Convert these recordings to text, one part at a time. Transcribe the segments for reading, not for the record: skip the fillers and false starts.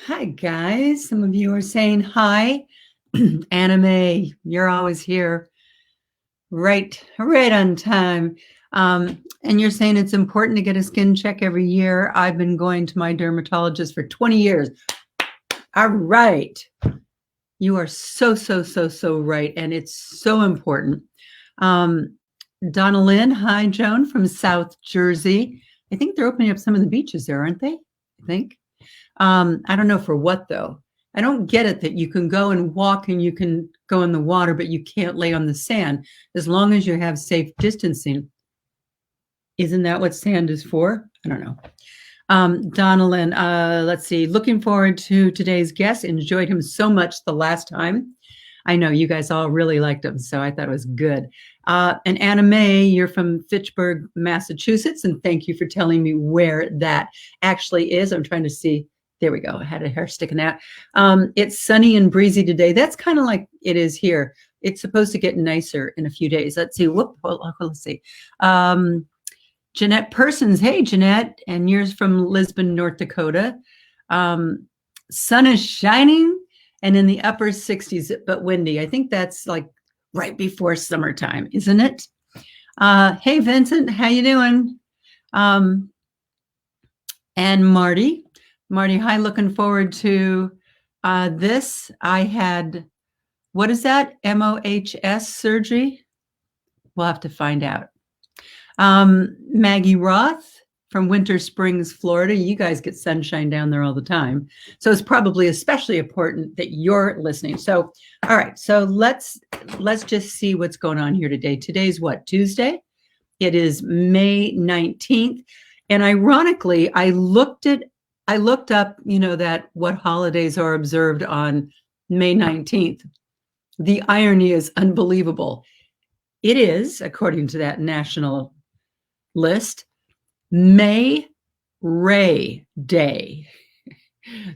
Hi, guys. Some of you are saying hi. Anime, you're always here, right on time. And you're saying it's important to get a skin check every year. I've been going to my dermatologist for 20 years. All right. You are so right. And it's so important. Donna Lynn, hi, Joan from South Jersey. I think they're opening up some of the beaches there, aren't they? I think. I don't know for what, though. I don't get it that you can go and walk and you can go in the water, but you can't lay on the sand as long as you have safe distancing. Isn't that what sand is for? I don't know. Donalyn, let's see. Looking forward to today's guest. Enjoyed him so much the last time. I know you guys all really liked him, so I thought it was good. And Anna Mae, you're from Fitchburg, Massachusetts, and thank you for telling me where that actually is. I'm trying to see. There we go. I had a hair sticking out. It's sunny and breezy today. That's kind of like it is here. It's supposed to get nicer in a few days. Let's see. Let's see. Jeanette Persons. Hey, Jeanette. And yours from Lisbon, North Dakota. Sun is shining and in the upper 60s, but windy. I think that's like right before summertime, isn't it? Hey, Vincent. How you doing? And Marty. Marty, hi, looking forward to this. I had, what is that? MOHS surgery? We'll have to find out. Maggie Roth from Winter Springs, Florida. You guys get sunshine down there all the time. So it's probably especially important that you're listening. So, all right. So let's just see what's going on here today. Today's what? Tuesday? It is May 19th. And ironically, I looked up, that what holidays are observed on May 19th. The irony is unbelievable. It is, according to that national list, May Ray Day.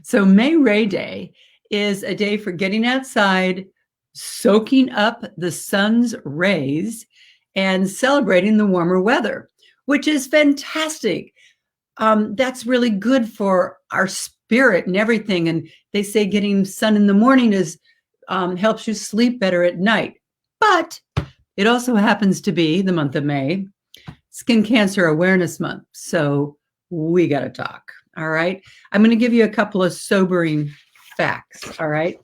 So May Ray Day is a day for getting outside, soaking up the sun's rays, and celebrating the warmer weather, which is fantastic. That's really good for our spirit and everything. And they say getting sun in the morning helps you sleep better at night. But it also happens to be the month of May, Skin Cancer Awareness Month. So we got to talk. All right. I'm going to give you a couple of sobering facts. All right.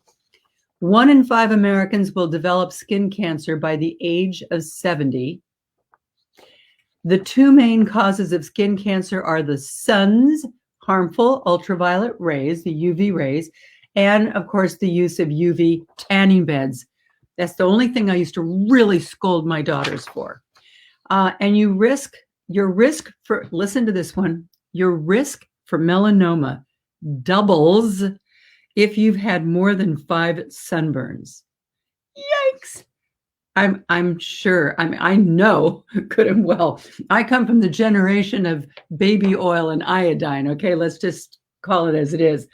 1 in 5 Americans will develop skin cancer by the age of 70. The 2 main causes of skin cancer are the sun's harmful ultraviolet rays, the UV rays, and of course the use of UV tanning beds. That's the only thing I used to really scold my daughters for. And your risk for, listen to this one, your risk for melanoma doubles if you've had more than 5 sunburns. Yikes. I'm sure, I know good and well. I come from the generation of baby oil and iodine. Okay, let's just call it as it is.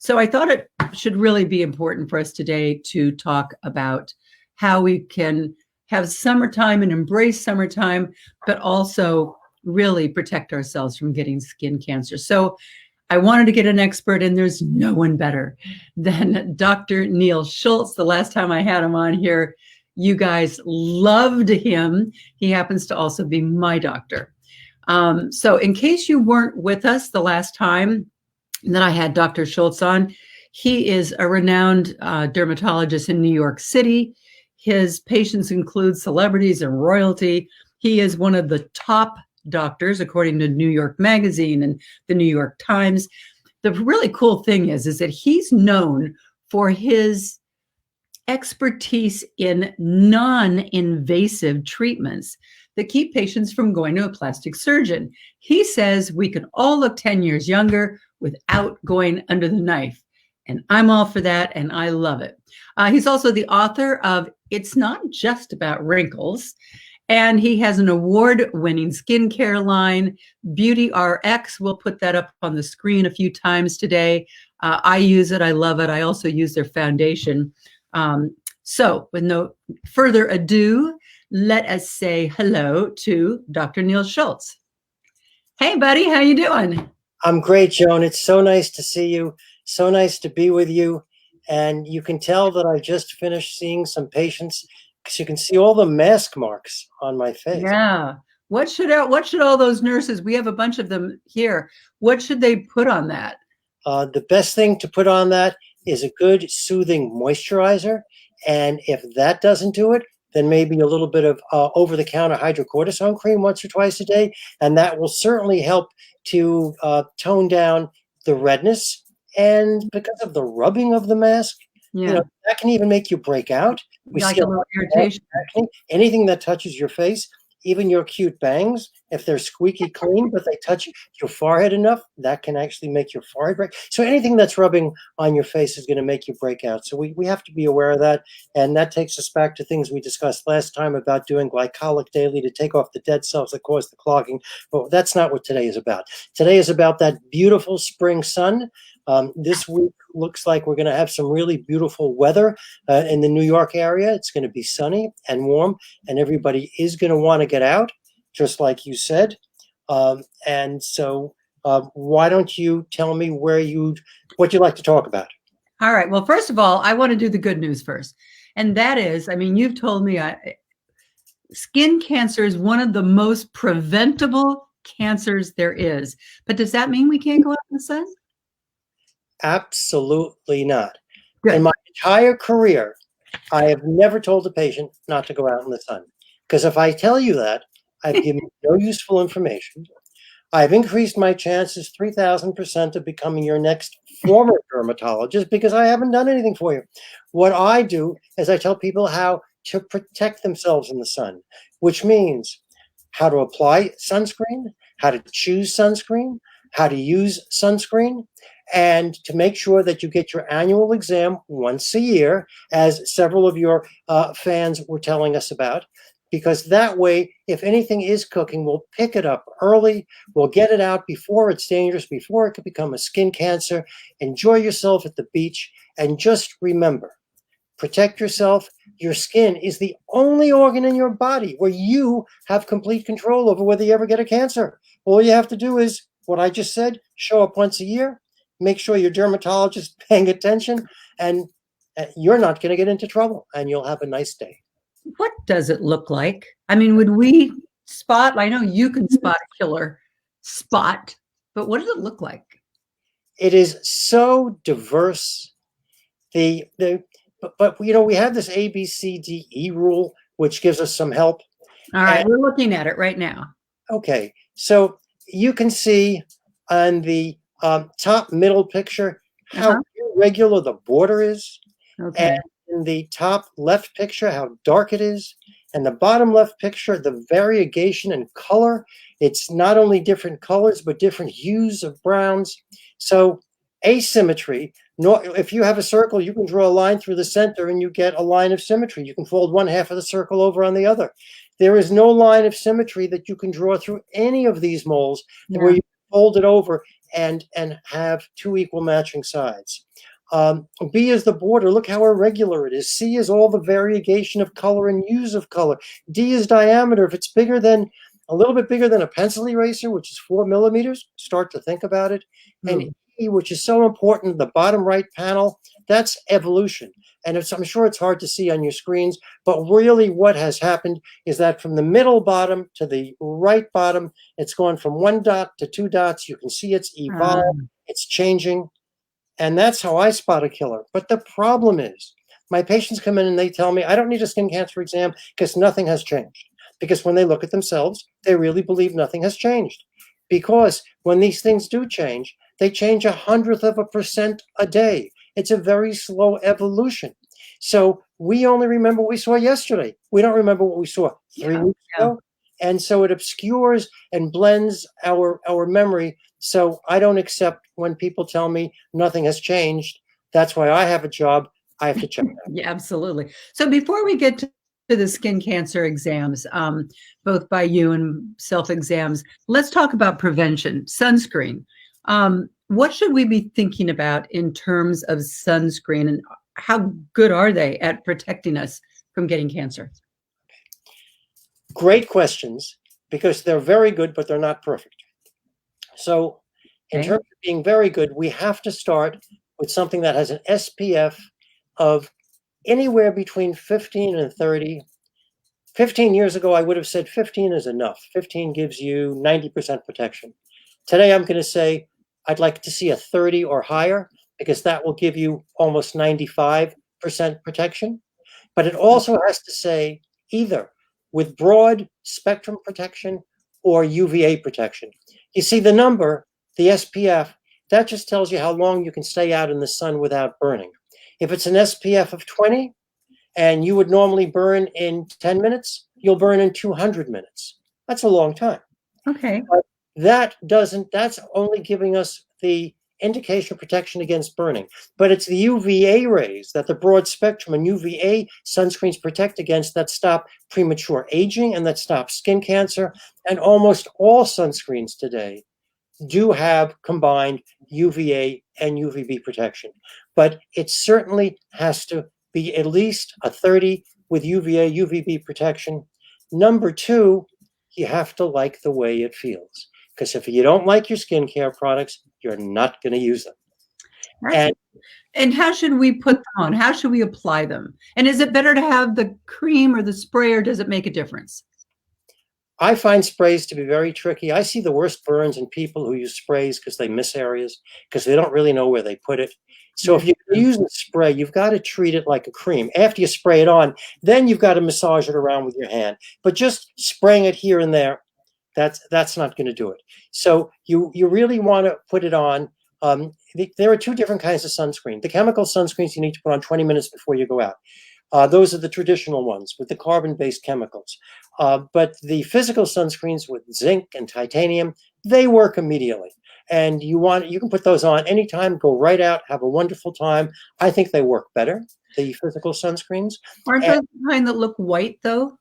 So I thought it should really be important for us today to talk about how we can have summertime and embrace summertime, but also really protect ourselves from getting skin cancer. So I wanted to get an expert, and there's no one better than Dr. Neal Schultz. The last time I had him on here, you guys loved him. He happens to also be my doctor. So in case you weren't with us the last time that I had Dr. Schultz on, he is a renowned dermatologist in New York City. His patients include celebrities and royalty. He is one of the top doctors, according to New York Magazine and the New York Times. The really cool thing is that he's known for his expertise in non-invasive treatments that keep patients from going to a plastic surgeon. He says we can all look 10 years younger without going under the knife. And I'm all for that, and I love it. He's also the author of It's Not Just About Wrinkles, and he has an award-winning skincare line, Beauty RX. We'll put that up on the screen a few times today. I use it. I love it. I also use their foundation. So with no further ado, let us say hello to Dr. Neal Schultz. Hey, buddy, how you doing? I'm great, Joan. It's so nice to see you. So nice to be with you. And you can tell that I just finished seeing some patients because you can see all the mask marks on my face. Yeah. What should all those nurses, we have a bunch of them here, what should they put on that? The best thing to put on that is a good soothing moisturizer. And if that doesn't do it, then maybe a little bit of over-the-counter hydrocortisone cream once or twice a day. And that will certainly help to tone down the redness. And because of the rubbing of the mask, Yeah. that can even make you break out. We Like see a a lot little of irritation. acne. Anything that touches your face, even your cute bangs, if they're squeaky clean, but they touch your forehead enough, that can actually make your forehead break. So anything that's rubbing on your face is going to make you break out. So we have to be aware of that. And that takes us back to things we discussed last time about doing glycolic daily to take off the dead cells that cause the clogging. But that's not what today is about. Today is about that beautiful spring sun. This week looks like we're going to have some really beautiful weather in the New York area. It's going to be sunny and warm, and everybody is going to want to get out, just like you said. And so why don't you tell me what you'd like to talk about? All right. Well, first of all, I want to do the good news first. And that is, I mean, you've told me skin cancer is one of the most preventable cancers there is. But does that mean we can't go out in the sun? Absolutely not. Good. In my entire career, I have never told a patient not to go out in the sun. Because if I tell you that, I've given you no useful information. I've increased my chances 3,000% of becoming your next former dermatologist because I haven't done anything for you. What I do is I tell people how to protect themselves in the sun, which means how to apply sunscreen, how to choose sunscreen, how to use sunscreen, and to make sure that you get your annual exam once a year, as several of your fans were telling us about. Because that way, if anything is cooking, we'll pick it up early. We'll get it out before it's dangerous, before it could become a skin cancer. Enjoy yourself at the beach. And just remember, protect yourself. Your skin is the only organ in your body where you have complete control over whether you ever get a cancer. All you have to do is what I just said, show up once a year, make sure your dermatologist is paying attention, and you're not going to get into trouble, and you'll have a nice day. What does it look like? I mean, would we spot? I know you can spot a killer spot, but what does it look like? It is so diverse. But we have this ABCDE rule, which gives us some help. All right, we're looking at it right now. Okay, so you can see on the top middle picture how irregular the border is. Okay. And in the top left picture, how dark it is. And the bottom left picture, the variegation in color. It's not only different colors, but different hues of browns. So asymmetry, if you have a circle, you can draw a line through the center and you get a line of symmetry. You can fold one half of the circle over on the other. There is no line of symmetry that you can draw through any of these moles where you fold it over and have two equal matching sides. B is the border. Look how irregular it is. C is all the variegation of color and hues of color. D is diameter. If it's a little bit bigger than a pencil eraser, which is 4 millimeters, start to think about it. And E, which is so important, the bottom right panel, that's evolution. And I'm sure it's hard to see on your screens, but really what has happened is that from the middle bottom to the right bottom, it's gone from 1 dot to 2 dots. You can see it's evolved, it's changing. And that's how I spot a killer. But the problem is, my patients come in and they tell me, I don't need a skin cancer exam because nothing has changed. Because when they look at themselves, they really believe nothing has changed. Because when these things do change, they change 1/100% a day. It's a very slow evolution. So we only remember what we saw yesterday. We don't remember what we saw 3 weeks ago. And so it obscures and blends our memory. So I don't accept when people tell me nothing has changed. That's why I have a job. I have to check that. Yeah, absolutely. So before we get to the skin cancer exams, both by you and self-exams, let's talk about prevention, sunscreen. What should we be thinking about in terms of sunscreen, and how good are they at protecting us from getting cancer? Great questions, because they're very good, but they're not perfect. So in terms of being very good, we have to start with something that has an SPF of anywhere between 15 and 30. 15 years ago, I would have said 15 is enough. 15 gives you 90% protection. Today, I'm going to say I'd like to see a 30 or higher because that will give you almost 95% protection. But it also has to say either with broad spectrum protection or UVA protection. You see the number, the SPF, that just tells you how long you can stay out in the sun without burning. If it's an SPF of 20 and you would normally burn in 10 minutes, you'll burn in 200 minutes. That's a long time. Okay. But that's only giving us the indication of protection against burning. But it's the UVA rays that the broad spectrum and UVA sunscreens protect against that stop premature aging and that stop skin cancer. And almost all sunscreens today do have combined UVA and UVB protection. But it certainly has to be at least a 30 with UVA, UVB protection. Number two, you have to like the way it feels. Because if you don't like your skincare products, you're not going to use them. And how should we put them on? How should we apply them? And is it better to have the cream or the spray, or does it make a difference? I find sprays to be very tricky. I see the worst burns in people who use sprays because they miss areas, because they don't really know where they put it. So if you use a spray, you've got to treat it like a cream. After you spray it on, then you've got to massage it around with your hand. But just spraying it here and there, that's not going to do it. So you really want to put it on. There are two different kinds of sunscreen. The chemical sunscreens you need to put on 20 minutes before you go out. Those are the traditional ones with the carbon-based chemicals. But the physical sunscreens with zinc and titanium, they work immediately. And you can put those on anytime, go right out, have a wonderful time. I think they work better, the physical sunscreens. Aren't those the kind that look white, though?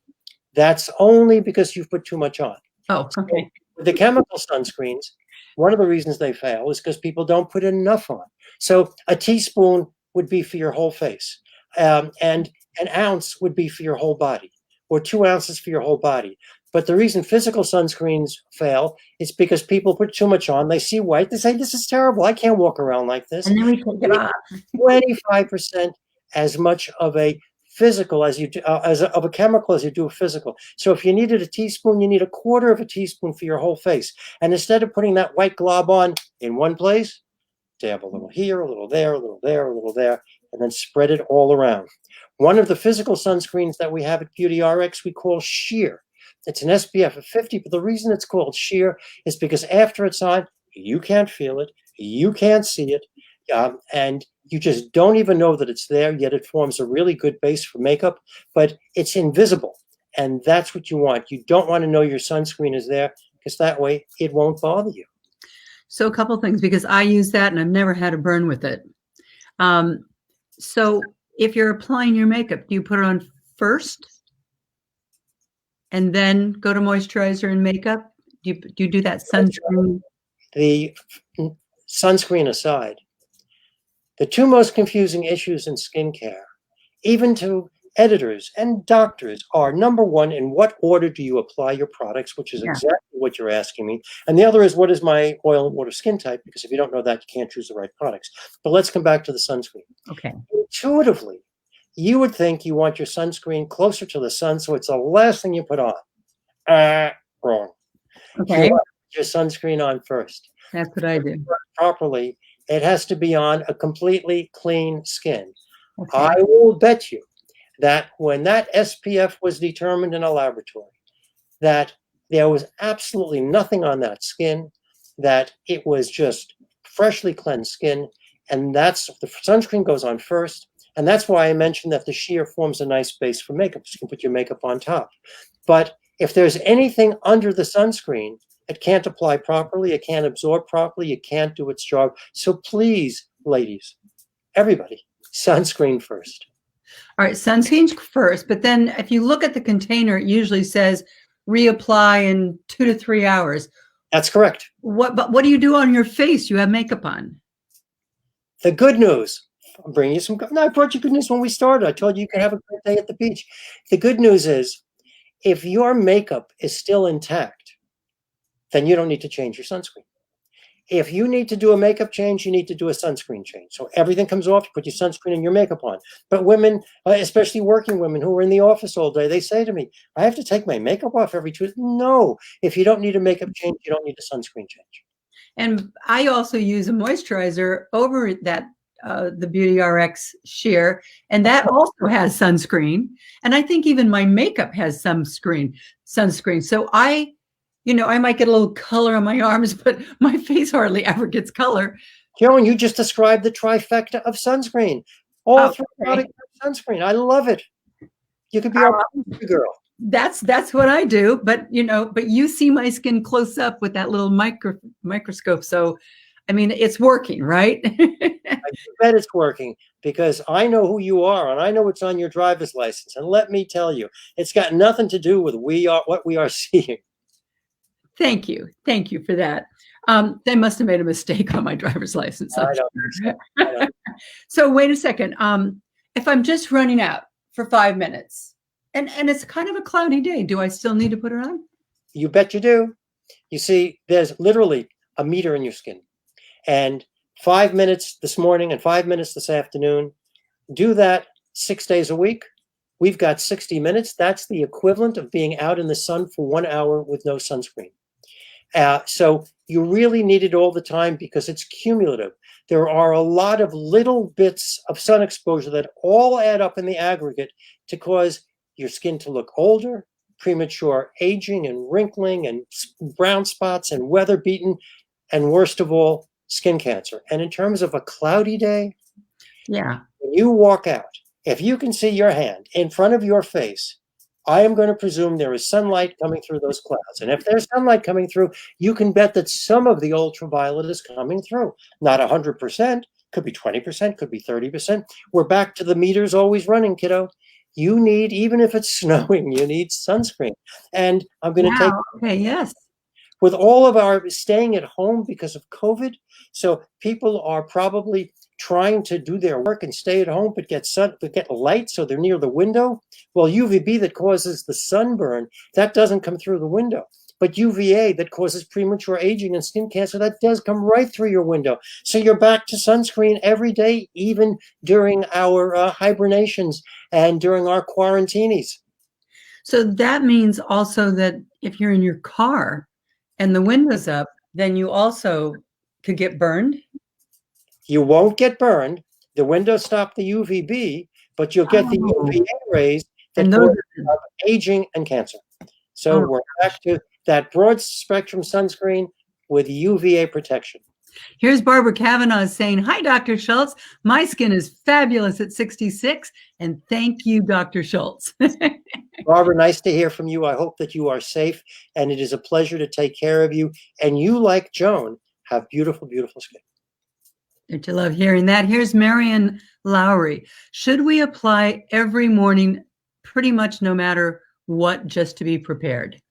That's only because you've put too much on. Oh, okay. So the chemical sunscreens, one of the reasons they fail is because people don't put enough on. So a teaspoon would be for your whole face. And an ounce would be for your whole body, or 2 ounces for your whole body. But the reason physical sunscreens fail is because people put too much on. They see white. They say, this is terrible. I can't walk around like this. And then we take it off. 25% as much of a physical as you do, of a chemical as you do a physical. So if you needed a teaspoon, you need 1/4 of a teaspoon for your whole face. And instead of putting that white glob on in one place, dab a little here, a little there, a little there, a little there, and then spread it all around. One of the physical sunscreens that we have at Beauty RX, we call Sheer. It's an SPF of 50, but the reason it's called Sheer is because after it's on, you can't feel it, you can't see it, and you just don't even know that it's there, yet it forms a really good base for makeup, but it's invisible, and that's what you want. You don't want to know your sunscreen is there, because that way it won't bother you. So a couple of things, because I use that and I've never had a burn with it. So if you're applying your makeup, do you put it on first and then go to moisturizer and makeup? Do you do that sunscreen? The sunscreen aside, the two most confusing issues in skincare, even to editors and doctors, are number one, in what order do you apply your products, which is exactly what you're asking me. And the other is, what is my oil and water skin type? Because if you don't know that, you can't choose the right products. But let's come back to the sunscreen. Okay. Intuitively, you would think you want your sunscreen closer to the sun, so it's the last thing you put on. Wrong. Okay. You want your sunscreen on first. That's what I do. Properly, it has to be on a completely clean skin. Okay. I will bet you that when that SPF was determined in a laboratory, that there was absolutely nothing on that skin, that it was just freshly cleansed skin, and that's the sunscreen goes on first. And that's why I mentioned that the sheer forms a nice base for makeup. You can put your makeup on top. But if there's anything under the sunscreen, it can't apply properly, it can't absorb properly, it can't do its job. So please, ladies, everybody, sunscreen first. All right, sunscreen first, but then if you look at the container, it usually says reapply in 2 to 3 hours. That's correct. But what do you do on your face? You have makeup on. The good news, I'm bringing you some, no, I brought you good news when we started. I told you you could have a great day at the beach. The good news is, if your makeup is still intact, then you don't need to change your sunscreen. If you need to do a makeup change, you need to do a sunscreen change. So everything comes off, you put your sunscreen and your makeup on. But women, especially working women who are in the office all day, they say to me, I have to take my makeup off every 2 days. No, if you don't need a makeup change, you don't need a sunscreen change. And I also use a moisturizer over that the Beauty RX sheer, and that also has sunscreen. And I think even my makeup has some sunscreen. So I might get a little color on my arms, but my face hardly ever gets color. Joan, you just described the trifecta of sunscreen. All three products have sunscreen. I love it. You could be our girl. That's what I do. But you see my skin close up with that little microscope. So, I mean, it's working, right? I bet it's working because I know who you are and I know what's on your driver's license. And let me tell you, it's got nothing to do with what we are seeing. Thank you for that. They must have made a mistake on my driver's license. I don't. So wait a second. If I'm just running out for 5 minutes and it's kind of a cloudy day, do I still need to put it on? You bet you do. You see, there's literally a meter in your skin. And 5 minutes this morning and 5 minutes this afternoon, do that 6 days a week. We've got 60 minutes. That's the equivalent of being out in the sun for 1 hour with no sunscreen. So you really need it all the time because it's cumulative. There are a lot of little bits of sun exposure that all add up in the aggregate to cause your skin to look older, premature aging and wrinkling and brown spots and weather beaten, and worst of all, skin cancer. And in terms of a cloudy day, yeah, when you walk out, if you can see your hand in front of your face, I am going to presume there is sunlight coming through those clouds. And if there's sunlight coming through, you can bet that some of the ultraviolet is coming through. Not 100%, could be 20%, could be 30%. We're back to the meters always running, kiddo. You need, even if it's snowing, you need sunscreen. And I'm going to take... Okay, yes. With all of our staying at home because of COVID, so people are probably trying to do their work and stay at home, but get light, so they're near the window. Well, UVB that causes the sunburn, that doesn't come through the window. But UVA that causes premature aging and skin cancer, that does come right through your window. So you're back to sunscreen every day, even during our hibernations and during our quarantinis. So that means also that if you're in your car and the window's up, then you also could get burned? You won't get burned. The windows stop the UVB, but you'll get the UVA rays that cause aging and cancer. So we're back to that broad spectrum sunscreen with UVA protection. Here's Barbara Kavanaugh saying, hi, Dr. Schultz. My skin is fabulous at 66. And thank you, Dr. Schultz. Barbara, nice to hear from you. I hope that you are safe. And it is a pleasure to take care of you. And you, like Joan, have beautiful, beautiful skin. Don't you love hearing that? Here's Marion Lowry. Should we apply every morning, pretty much no matter what, just to be prepared?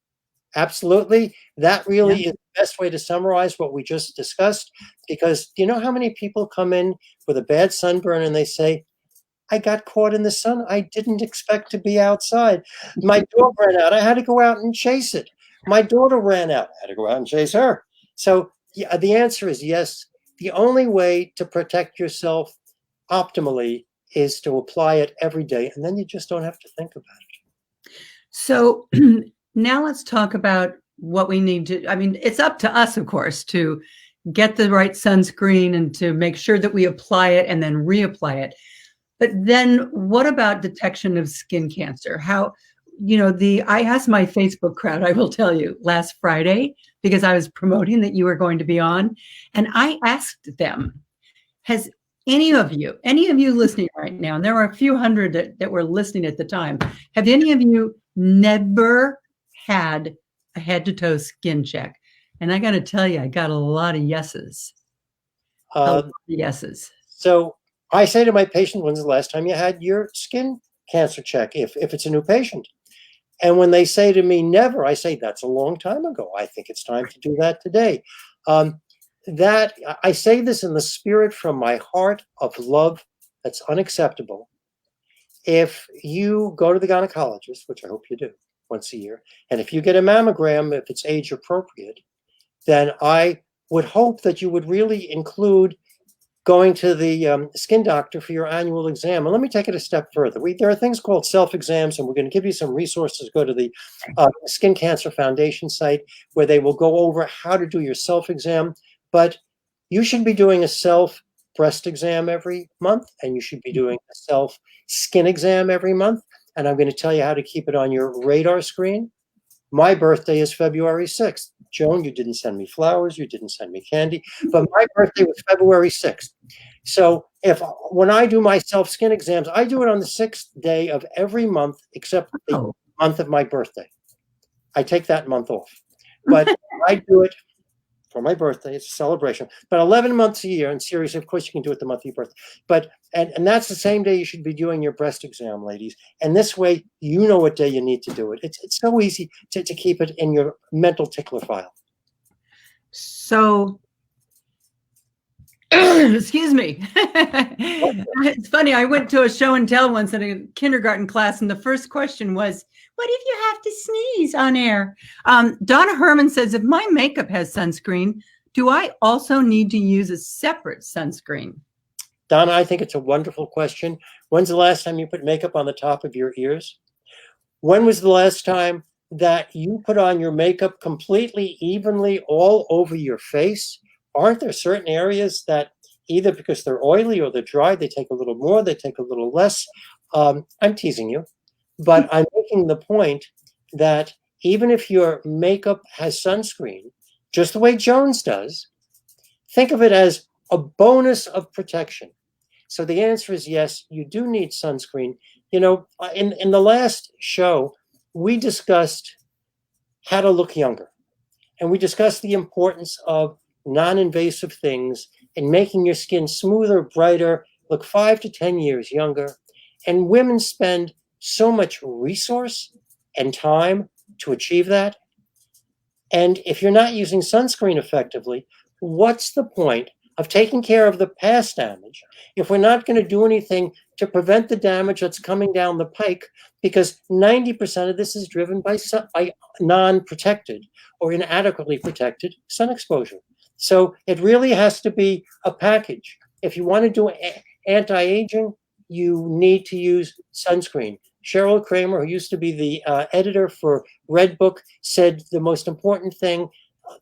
Absolutely. That really is the best way to summarize what we just discussed, because do you know how many people come in with a bad sunburn and they say, I got caught in the sun. I didn't expect to be outside. My dog ran out. I had to go out and chase it. My daughter ran out. I had to go out and chase her. So yeah, the answer is yes. The only way to protect yourself optimally is to apply it every day, and then you just don't have to think about it. So now let's talk about what we need to, I mean, it's up to us, of course, to get the right sunscreen and to make sure that we apply it and then reapply it. But then what about detection of skin cancer? How, I asked my Facebook crowd, I will tell you, last Friday, because I was promoting that you were going to be on, and I asked them, has any of you listening right now, and there were a few hundred that were listening at the time, have any of you never had a head-to-toe skin check? And I got to tell you, I got a lot of yeses. Yeses. So I say to my patient, when's the last time you had your skin cancer check, if it's a new patient? And when they say to me, never, I say, that's a long time ago. I think it's time to do that today. That I say this in the spirit from my heart of love. That's unacceptable. If you go to the gynecologist, which I hope you do once a year, and if you get a mammogram, if it's age appropriate, then I would hope that you would really include going to the skin doctor for your annual exam. And let me take it a step further. There are things called self-exams, and we're going to give you some resources. Go to the Skin Cancer Foundation site where they will go over how to do your self-exam. But you should be doing a self-breast exam every month, and you should be doing a self-skin exam every month. And I'm going to tell you how to keep it on your radar screen. My birthday is February 6th. Joan, you didn't send me flowers, you didn't send me candy, but my birthday was February 6th. So when I do my self-skin exams, I do it on the 6th day of every month except the month of my birthday. I take that month off. But I do it for my birthday. It's a celebration. But 11 months a year, and seriously, of course, you can do it the month of your birthday. But and that's the same day you should be doing your breast exam, ladies. And this way, you know what day you need to do it. It's so easy to keep it in your mental tickler file. So, excuse me. It's funny. I went to a show and tell once in a kindergarten class, and the first question was, "What if you have to sneeze on air?" Donna Herman says, if my makeup has sunscreen, do I also need to use a separate sunscreen? Donna, I think it's a wonderful question. When's the last time you put makeup on the top of your ears? When was the last time that you put on your makeup completely evenly all over your face? Aren't there certain areas that either because they're oily or they're dry, they take a little more, they take a little less? I'm teasing you, but I'm making the point that even if your makeup has sunscreen, just the way Jones does, think of it as a bonus of protection. So the answer is yes, you do need sunscreen. You know, in the last show, we discussed how to look younger. And we discussed the importance of non-invasive things in making your skin smoother, brighter, look 5 to 10 years younger. And women spend so much resource and time to achieve that. And if you're not using sunscreen effectively, what's the point of taking care of the past damage if we're not going to do anything to prevent the damage that's coming down the pike? Because 90% of this is driven by non-protected or inadequately protected sun exposure. So it really has to be a package. If you want to do anti-aging, you need to use sunscreen. Cheryl Kramer, who used to be the editor for Red Book, said the most important thing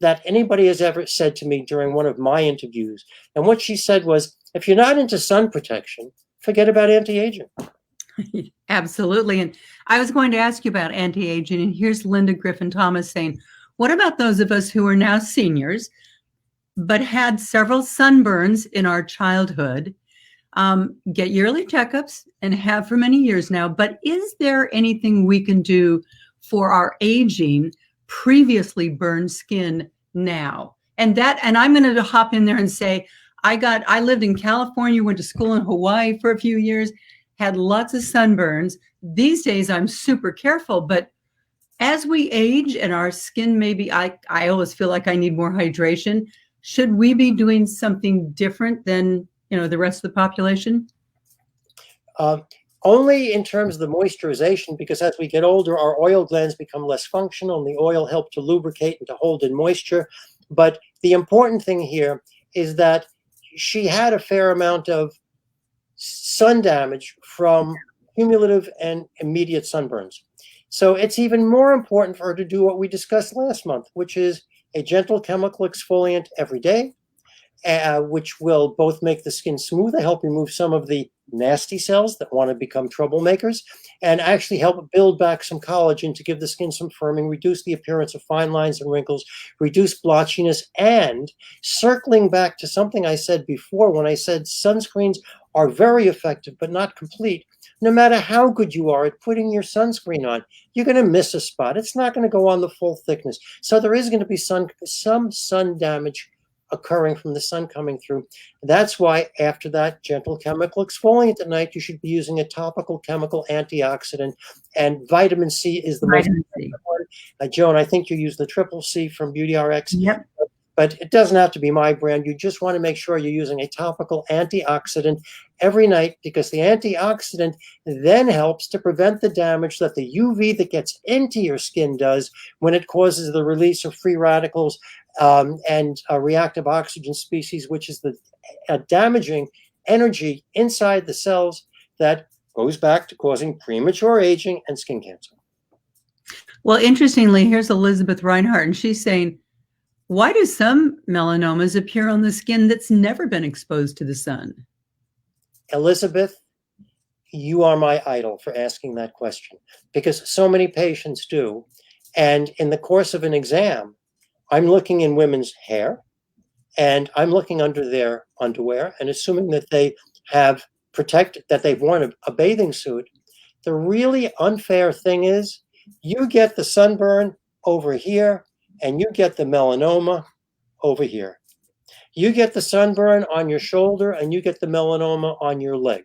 that anybody has ever said to me during one of my interviews. And what she said was, if you're not into sun protection, forget about anti-aging. Absolutely. And I was going to ask you about anti-aging. And here's Linda Griffin Thomas saying, what about those of us who are now seniors, but had several sunburns in our childhood, get yearly checkups and have for many years now, but is there anything we can do for our aging previously burned skin now? And I'm going to hop in there and say, I lived in California, went to school in Hawaii for a few years, had lots of sunburns. These days I'm super careful, but as we age and our skin, maybe I always feel like I need more hydration. Should we be doing something different than, the rest of the population? Only in terms of the moisturization, because as we get older, our oil glands become less functional and the oil helps to lubricate and to hold in moisture. But the important thing here is that she had a fair amount of sun damage from cumulative and immediate sunburns. So it's even more important for her to do what we discussed last month, which is a gentle chemical exfoliant every day, which will both make the skin smoother, help remove some of the nasty cells that want to become troublemakers, and actually help build back some collagen to give the skin some firming, reduce the appearance of fine lines and wrinkles, reduce blotchiness, and circling back to something I said before when I said sunscreens are very effective but not complete. No matter how good you are at putting your sunscreen on, you're going to miss a spot. It's not going to go on the full thickness. So there is going to be some sun damage occurring from the sun coming through. That's why after that gentle chemical exfoliant at night, you should be using a topical chemical antioxidant, and vitamin C is the most important one. Joan, I think you use the triple C from Beauty RX. Yep. but it doesn't have to be my brand. You just want to make sure you're using a topical antioxidant every night, because the antioxidant then helps to prevent the damage that the UV that gets into your skin does when it causes the release of free radicals and reactive oxygen species, which is the damaging energy inside the cells that goes back to causing premature aging and skin cancer. Well, interestingly, here's Elizabeth Reinhart, and she's saying, why do some melanomas appear on the skin that's never been exposed to the sun? Elizabeth, you are my idol for asking that question, because so many patients do. And in the course of an exam, I'm looking in women's hair and I'm looking under their underwear and assuming that they have that they've worn a bathing suit. The really unfair thing is you get the sunburn over here and you get the melanoma over here. You get the sunburn on your shoulder and you get the melanoma on your leg.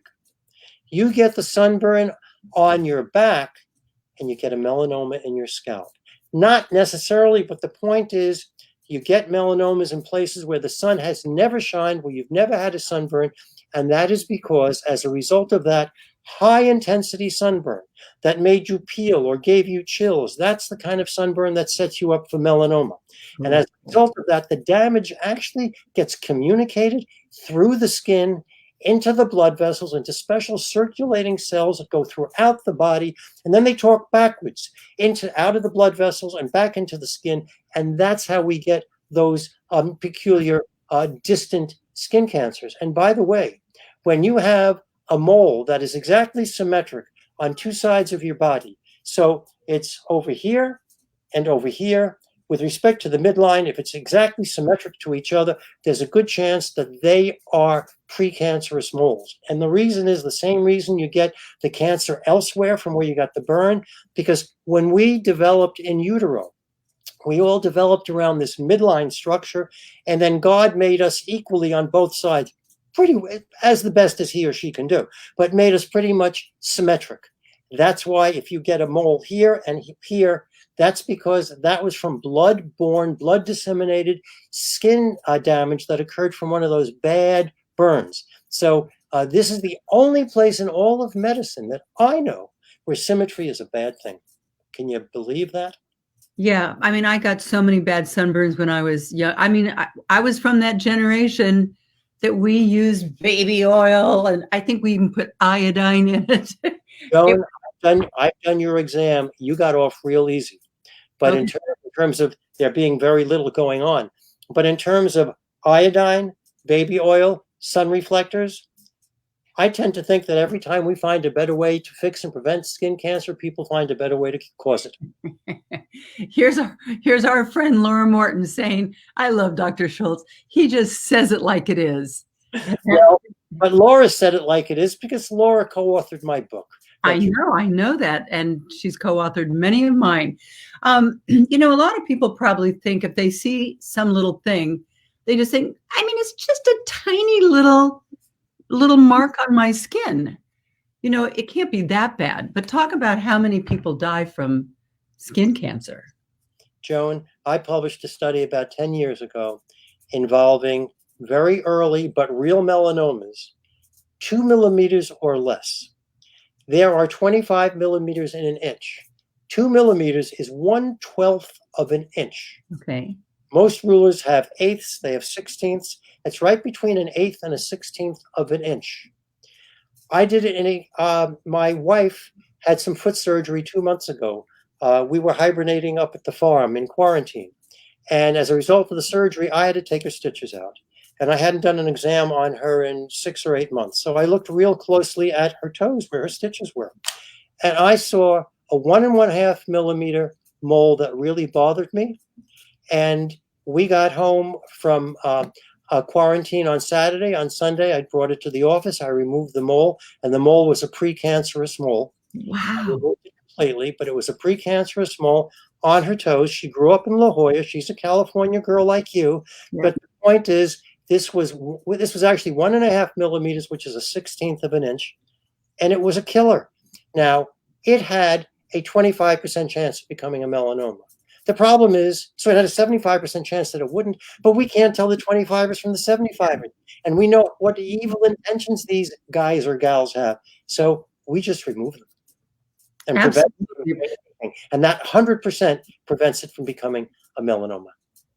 You get the sunburn on your back and you get a melanoma in your scalp. Not necessarily, but the point is you get melanomas in places where the sun has never shined, where you've never had a sunburn, and that is because as a result of that high intensity sunburn that made you peel or gave you chills, that's the kind of sunburn that sets you up for melanoma. And as a result of that, the damage actually gets communicated through the skin into the blood vessels, into special circulating cells that go throughout the body, and then they torque backwards out of the blood vessels and back into the skin, and that's how we get those peculiar distant skin cancers. And by the way, when you have a mole that is exactly symmetric on two sides of your body, so it's over here and over here, with respect to the midline, if it's exactly symmetric to each other, there's a good chance that they are precancerous moles. And the reason is the same reason you get the cancer elsewhere from where you got the burn, because when we developed in utero, we all developed around this midline structure, and then God made us equally on both sides, pretty as the best as he or she can do, but made us pretty much symmetric. That's why if you get a mole here and here, that's because that was from blood-borne, blood-disseminated skin damage that occurred from one of those bad burns. So this is the only place in all of medicine that I know where symmetry is a bad thing. Can you believe that? Yeah, I mean, I got so many bad sunburns when I was young. I mean, I was from that generation that we used baby oil, and I think we even put iodine in it. Joan, I've done your exam. You got off real easy. But in terms of there being very little going on, but in terms of iodine, baby oil, sun reflectors, I tend to think that every time we find a better way to fix and prevent skin cancer, people find a better way to cause it. Here's our friend Laura Morton saying, I love Dr. Schultz. He just says it like it is. Well, but Laura said it like it is because Laura co-authored my book. I know that. And she's co-authored many of mine. You know, a lot of people probably think if they see some little thing, they just think, I mean, it's just a tiny little mark on my skin. You know, it can't be that bad. But talk about how many people die from skin cancer. Joan, I published a study about 10 years ago involving very early but real melanomas, 2 millimeters or less. There are 25 millimeters in an inch. 2 millimeters is 1/12 of an inch. Okay. Most rulers have eighths, they have sixteenths. It's right between an eighth and a 16th of an inch. I did it my wife had some foot surgery 2 months ago. We were hibernating up at the farm in quarantine. And as a result of the surgery, I had to take her stitches out. And I hadn't done an exam on her in 6 or 8 months. So I looked real closely at her toes where her stitches were. And I saw a 1 1/2 millimeter mole that really bothered me. And we got home from quarantine on Saturday. On Sunday, I brought it to the office. I removed the mole, and the mole was a precancerous mole. Wow. I removed it completely, but it was a precancerous mole on her toes. She grew up in La Jolla. She's a California girl like you. Yeah. But the point is, this was actually 1 1/2 millimeters, which is a 16th of an inch, and it was a killer. Now, it had a 25% chance of becoming a melanoma. The problem is, so it had a 75% chance that it wouldn't, but we can't tell the 25ers from the 75ers. And we know what evil intentions these guys or gals have. So we just remove them and prevent it from doing anything. And that 100% prevents it from becoming a melanoma.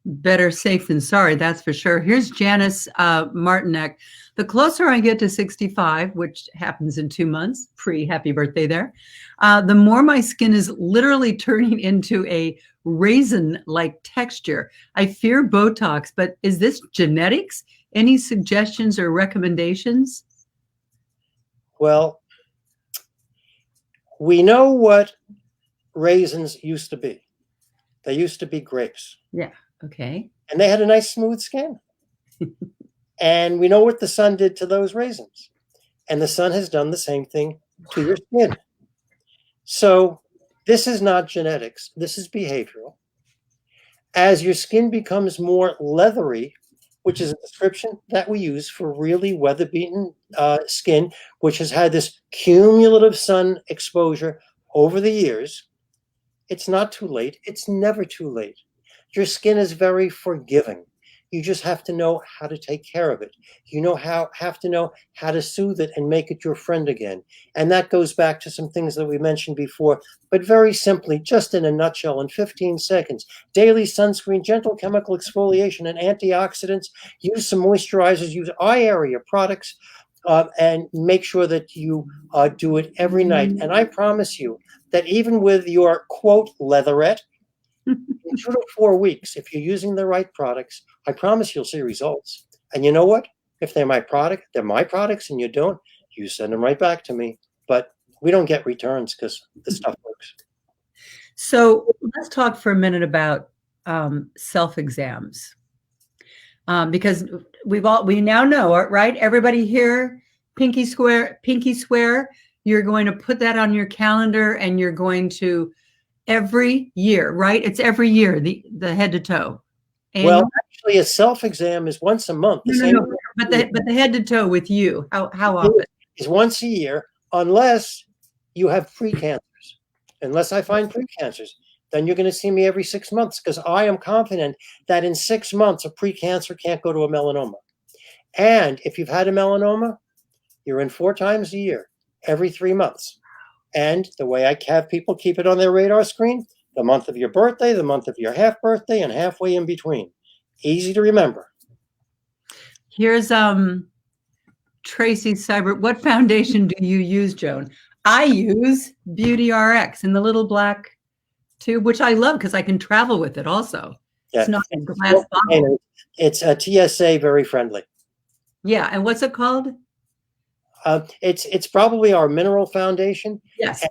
Better safe than sorry, that's for sure. Here's Janice Martinek. The closer I get to 65, which happens in 2 months, pre-happy birthday there, the more my skin is literally turning into a raisin-like texture. I fear Botox, but is this genetics? Any suggestions or recommendations? Well, we know what raisins used to be. They used to be grapes. Yeah. Okay. And they had a nice smooth skin. And we know what the sun did to those raisins. And the sun has done the same thing to your skin. So this is not genetics. This is behavioral. As your skin becomes more leathery, which is a description that we use for really weather-beaten skin, which has had this cumulative sun exposure over the years, it's not too late. It's never too late. Your skin is very forgiving. You just have to know how to take care of it. You have to know how to soothe it and make it your friend again. And that goes back to some things that we mentioned before, but very simply, just in a nutshell, in 15 seconds, daily sunscreen, gentle chemical exfoliation, and antioxidants. Use some moisturizers, use eye area products, and make sure that you do it every night. And I promise you that even with your, quote, leatherette, in 2 to 4 weeks, if you're using the right products, I promise you'll see results. And you know what? If they're my product, they're my products, and you don't, you send them right back to me. But we don't get returns because the stuff works. So let's talk for a minute about self-exams. Because we now know, right? Everybody here, pinky swear, you're going to put that on your calendar and you're going to every year, right? It's every year, the head to toe. Well, actually, a self-exam is once a month. No, but the head to toe with you, how often? Is once a year, unless you have precancers. Unless I find precancers, then you're going to see me every 6 months, because I am confident that in 6 months, a precancer can't go to a melanoma. And if you've had a melanoma, you're in 4 times a year, every 3 months. And the way I have people keep it on their radar screen, the month of your birthday, the month of your half birthday, and halfway in between. Easy to remember. Here's Tracy Seibert. What foundation do you use, Joan? I use Beauty RX in the little black tube, which I love because I can travel with it also. Yeah. It's not a glass bottle. It's a TSA very friendly. Yeah. And what's it called? It's probably our mineral foundation. Yes.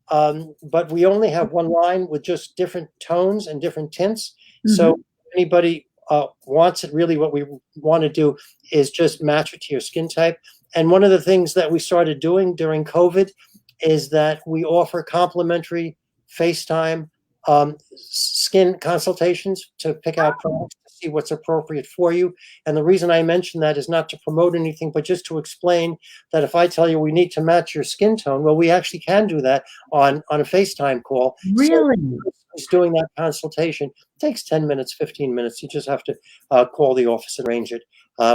And, but we only have one line with just different tones and different tints. Mm-hmm. So if anybody wants it, really what we want to do is just match it to your skin type. And one of the things that we started doing during COVID is that we offer complimentary FaceTime skin consultations to pick out products to see what's appropriate for you. And the reason I mention that is not to promote anything, but just to explain that if I tell you we need to match your skin tone, well, we actually can do that on a FaceTime call. Really? So who's doing that consultation? It takes 10 minutes, 15 minutes. You just have to call the office and arrange it.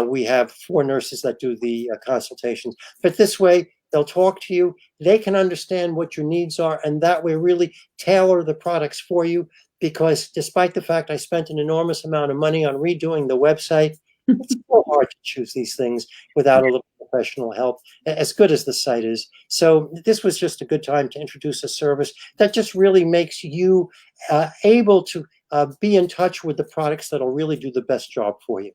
We have 4 nurses that do the consultations. But this way, they'll talk to you. They can understand what your needs are, and that way really tailor the products for you. Because despite the fact I spent an enormous amount of money on redoing the website, it's so hard to choose these things without a little professional help, as good as the site is. So this was just a good time to introduce a service that just really makes you able to be in touch with the products that'll really do the best job for you.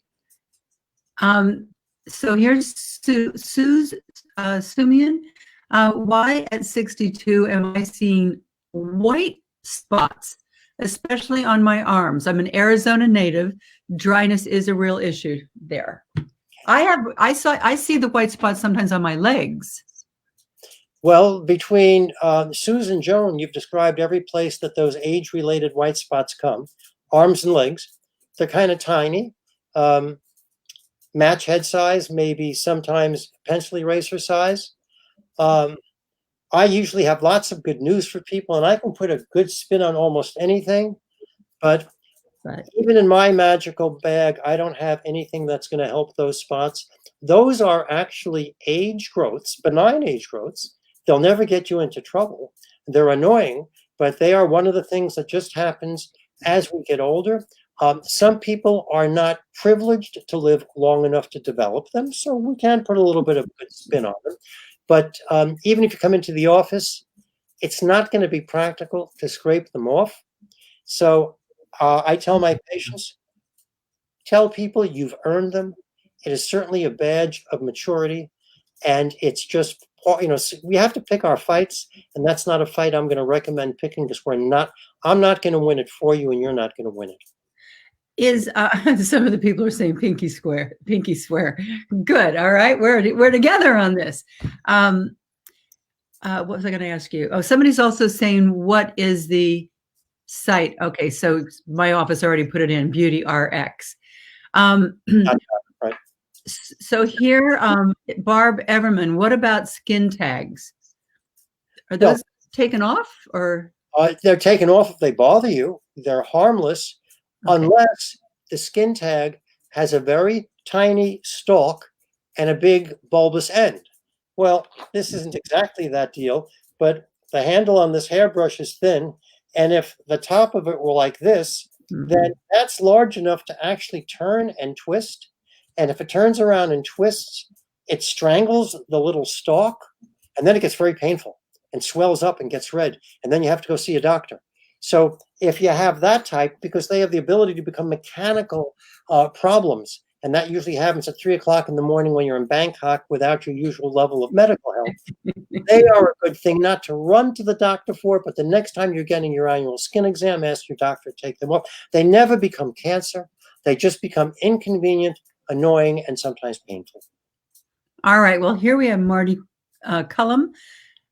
So here's Sumian. Why at 62 am I seeing white spots, especially on my arms? I'm an Arizona native. Dryness is a real issue there. I see the white spots sometimes on my legs. Well, between Susan and Joan, you've described every place that those age-related white spots come. Arms and legs. They're kind of tiny. Match head size, maybe sometimes pencil eraser size. I usually have lots of good news for people, and I can put a good spin on almost anything. But But even in my magical bag, I don't have anything that's going to help those spots. Those are actually age growths, benign age growths. They'll never get you into trouble. They're annoying, but they are one of the things that just happens as we get older. Some people are not privileged to live long enough to develop them, so we can put a little bit of good spin on them. But even if you come into the office, it's not going to be practical to scrape them off. So I tell my patients, tell people you've earned them. It is certainly a badge of maturity, and it's just, we have to pick our fights, and that's not a fight I'm going to recommend picking because I'm not going to win it for you, and you're not going to win it. is some of the people are saying pinky swear. Good. All right, we're together on this. What was I going to ask you? Oh, somebody's also saying, what is the site? Okay, so my office already put it in, Beauty RX. Right. So here, Barb Everman, what about skin tags? Are those taken off, or? They're taken off if they bother you. They're harmless, unless the skin tag has a very tiny stalk and a big bulbous end. Well, this isn't exactly that deal, but the handle on this hairbrush is thin, and if the top of it were like this, then that's large enough to actually turn and twist. And if it turns around and twists, it strangles the little stalk, and then it gets very painful and swells up and gets red, and then you have to go see a doctor. So if you have that type, because they have the ability to become mechanical problems, and that usually happens at 3 o'clock in the morning when you're in Bangkok without your usual level of medical help, they are a good thing not to run to the doctor for, but the next time you're getting your annual skin exam, ask your doctor to take them off. They never become cancer. They just become inconvenient, annoying, and sometimes painful. All right. Well, here we have Marty Cullum.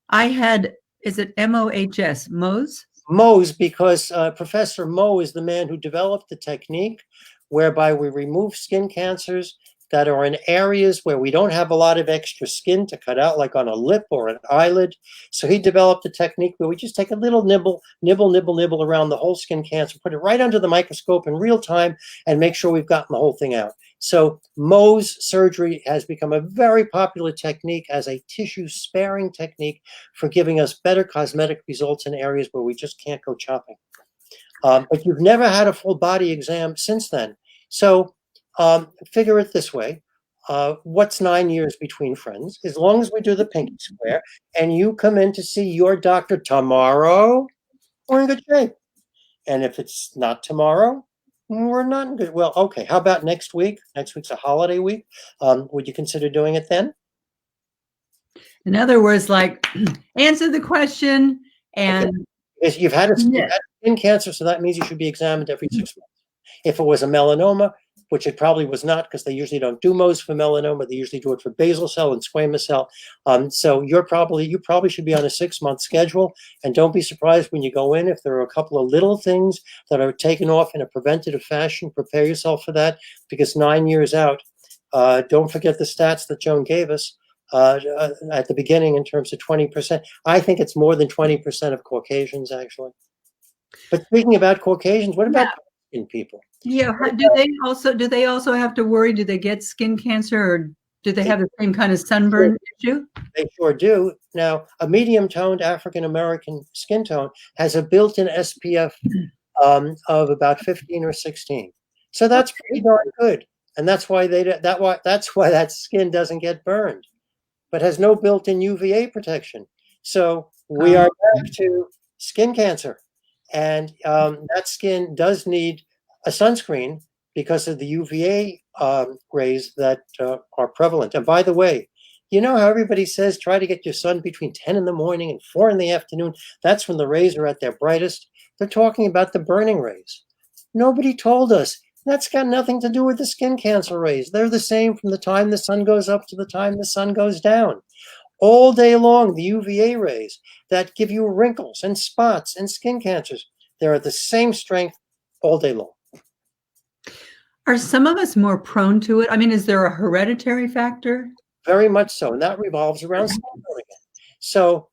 I had, is it MOHS, Mohs? Mohs, because Professor Moh is the man who developed the technique whereby we remove skin cancers that are in areas where we don't have a lot of extra skin to cut out, like on a lip or an eyelid. So he developed a technique where we just take a little nibble around the whole skin cancer, put it right under the microscope in real time, and make sure we've gotten the whole thing out. So Mohs surgery has become a very popular technique as a tissue-sparing technique for giving us better cosmetic results in areas where we just can't go chopping. But you've never had a full body exam since then. So figure it this way. What's 9 years between friends? As long as we do the pinky square and you come in to see your doctor tomorrow, we're in good shape. And if it's not tomorrow, we're not in good. Well, okay. How about next week? Next week's a holiday week. Would you consider doing it then? In other words, like, answer the question and. Okay. You've had skin cancer, so that means you should be examined every 6 months. If it was a melanoma, which it probably was not, because they usually don't do Mohs for melanoma, they usually do it for basal cell and squamous cell. So you probably should be on a 6-month schedule, and don't be surprised when you go in if there are a couple of little things that are taken off in a preventative fashion. Prepare yourself for that, because 9 years out, don't forget the stats that Joan gave us at the beginning in terms of 20%. I think it's more than 20% of Caucasians, actually. But speaking about Caucasians, what about skin people? Yeah, do they also have to worry? Do they get skin cancer, or do they have the same kind of sunburn issue? They sure do. Now, a medium-toned African-American skin tone has a built-in SPF of about 15 or 16. So that's pretty darn good. And that's why that skin doesn't get burned, but has no built-in UVA protection. So we are back to skin cancer. And that skin does need a sunscreen because of the UVA rays that are prevalent. And by the way, you know how everybody says try to get your sun between 10 in the morning and 4 in the afternoon? That's when the rays are at their brightest. They're talking about the burning rays. Nobody told us. That's got nothing to do with the skin cancer rays. They're the same from the time the sun goes up to the time the sun goes down. All day long, the UVA rays that give you wrinkles and spots and skin cancers, they're at the same strength all day long. Are some of us more prone to it? I mean, is there a hereditary factor? Very much so, and that revolves around skin tone again. So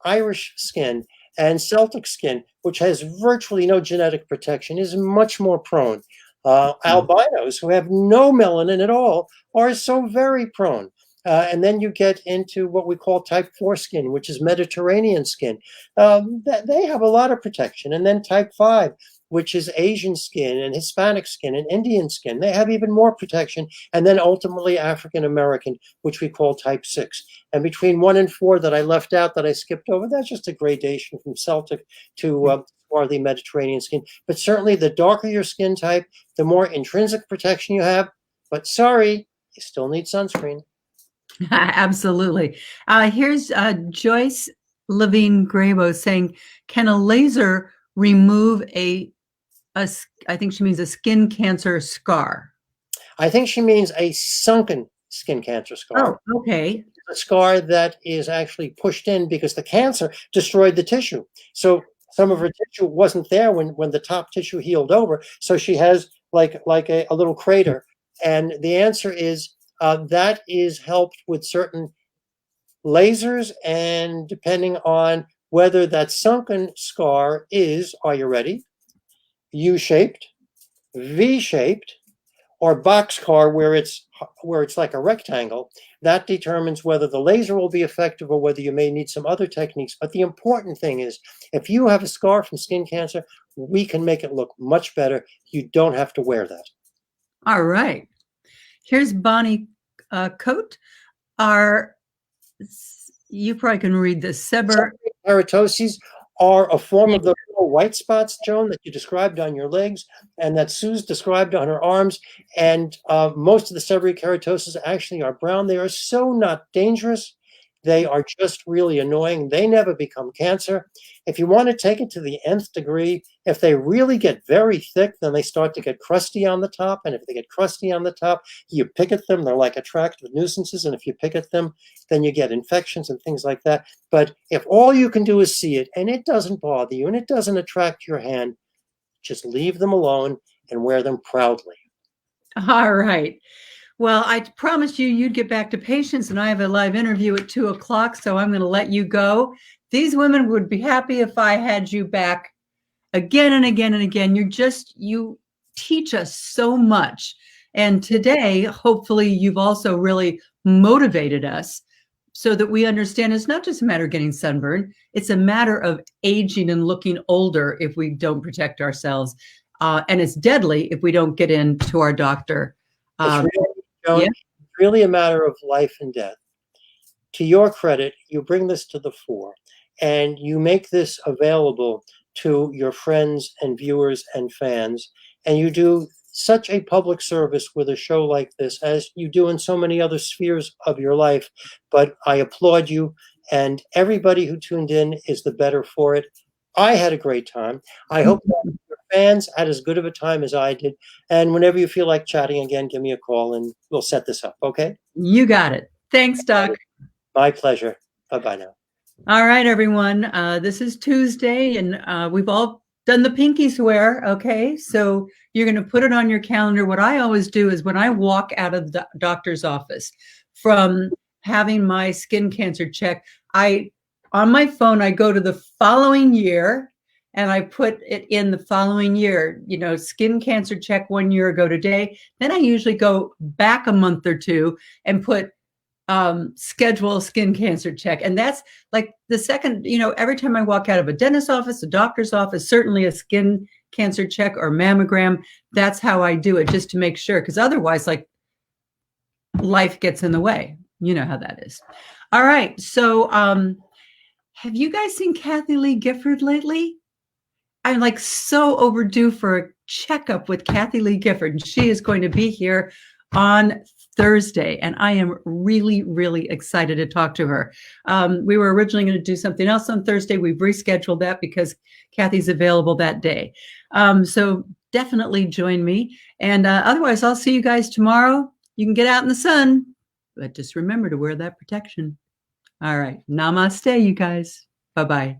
Irish skin And Celtic skin, which has virtually no genetic protection, is much more prone. Albinos who have no melanin at all are so very prone. And then you get into what we call type 4 skin, which is Mediterranean skin. They have a lot of protection. And then type 5, which is Asian skin and Hispanic skin and Indian skin. They have even more protection. And then ultimately African American, which we call type 6. And between 1 and 4 that I left out, that I skipped over, that's just a gradation from Celtic to swarthy Mediterranean skin. But certainly the darker your skin type, the more intrinsic protection you have. But sorry, you still need sunscreen. Absolutely. Here's Joyce Levine Grabo saying, can a laser remove I think she means a skin cancer scar? I think she means a sunken skin cancer scar. Oh, okay. A scar that is actually pushed in because the cancer destroyed the tissue. So some of her tissue wasn't there when the top tissue healed over. So she has like a little crater. And the answer is that is helped with certain lasers, and depending on whether that sunken scar is, are you ready, U-shaped, V-shaped, or boxcar where it's like a rectangle, that determines whether the laser will be effective or whether you may need some other techniques. But the important thing is, if you have a scar from skin cancer, we can make it look much better. You don't have to wear that. All right. Here's Bonnie Coate. You probably can read this. Seborrheic keratoses are a form of the white spots, Joan, that you described on your legs and that Sue's described on her arms. And most of the seborrheic keratoses actually are brown. They are so not dangerous. They are just really annoying. They never become cancer. If you want to take it to the nth degree, if they really get very thick, then they start to get crusty on the top. And if they get crusty on the top, you pick at them. They're like attractive nuisances. And if you pick at them, then you get infections and things like that. But if all you can do is see it and it doesn't bother you and it doesn't attract your hand, just leave them alone and wear them proudly. All right. Well, I promised you'd get back to patients, and I have a live interview at 2 o'clock, so I'm going to let you go. These women would be happy if I had you back again and again and again. You teach us so much. And today, hopefully, you've also really motivated us so that we understand it's not just a matter of getting sunburned. It's a matter of aging and looking older if we don't protect ourselves. And it's deadly if we don't get into our doctor. It's really a matter of life and death. To your credit, you bring this to the fore and you make this available to your friends and viewers and fans. And you do such a public service with a show like this, as you do in so many other spheres of your life. But I applaud you, and everybody who tuned in is the better for it. I had a great time. I hope that your fans had as good of a time as I did. And whenever you feel like chatting again, give me a call and we'll set this up, okay? You got it. Thanks, Doc. My pleasure. Bye-bye now. All right, everyone. This is Tuesday, and we've all done the pinky swear, okay? So you're going to put it on your calendar. What I always do is when I walk out of the doctor's office from having my skin cancer check, on my phone, I go to the following year and I put it in the following year, skin cancer check 1 year ago today. Then I usually go back a month or two and put schedule skin cancer check. And that's like the second, every time I walk out of a dentist's office, a doctor's office, certainly a skin cancer check or mammogram, that's how I do it, just to make sure. Because otherwise, like, life gets in the way. You know how that is. All right. So, have you guys seen Kathy Lee Gifford lately? I'm like so overdue for a checkup with Kathy Lee Gifford. And she is going to be here on Thursday. And I am really, really excited to talk to her. We were originally going to do something else on Thursday. We've rescheduled that because Kathy's available that day. So definitely join me. And otherwise, I'll see you guys tomorrow. You can get out in the sun, but just remember to wear that protection. All right. Namaste, you guys. Bye-bye.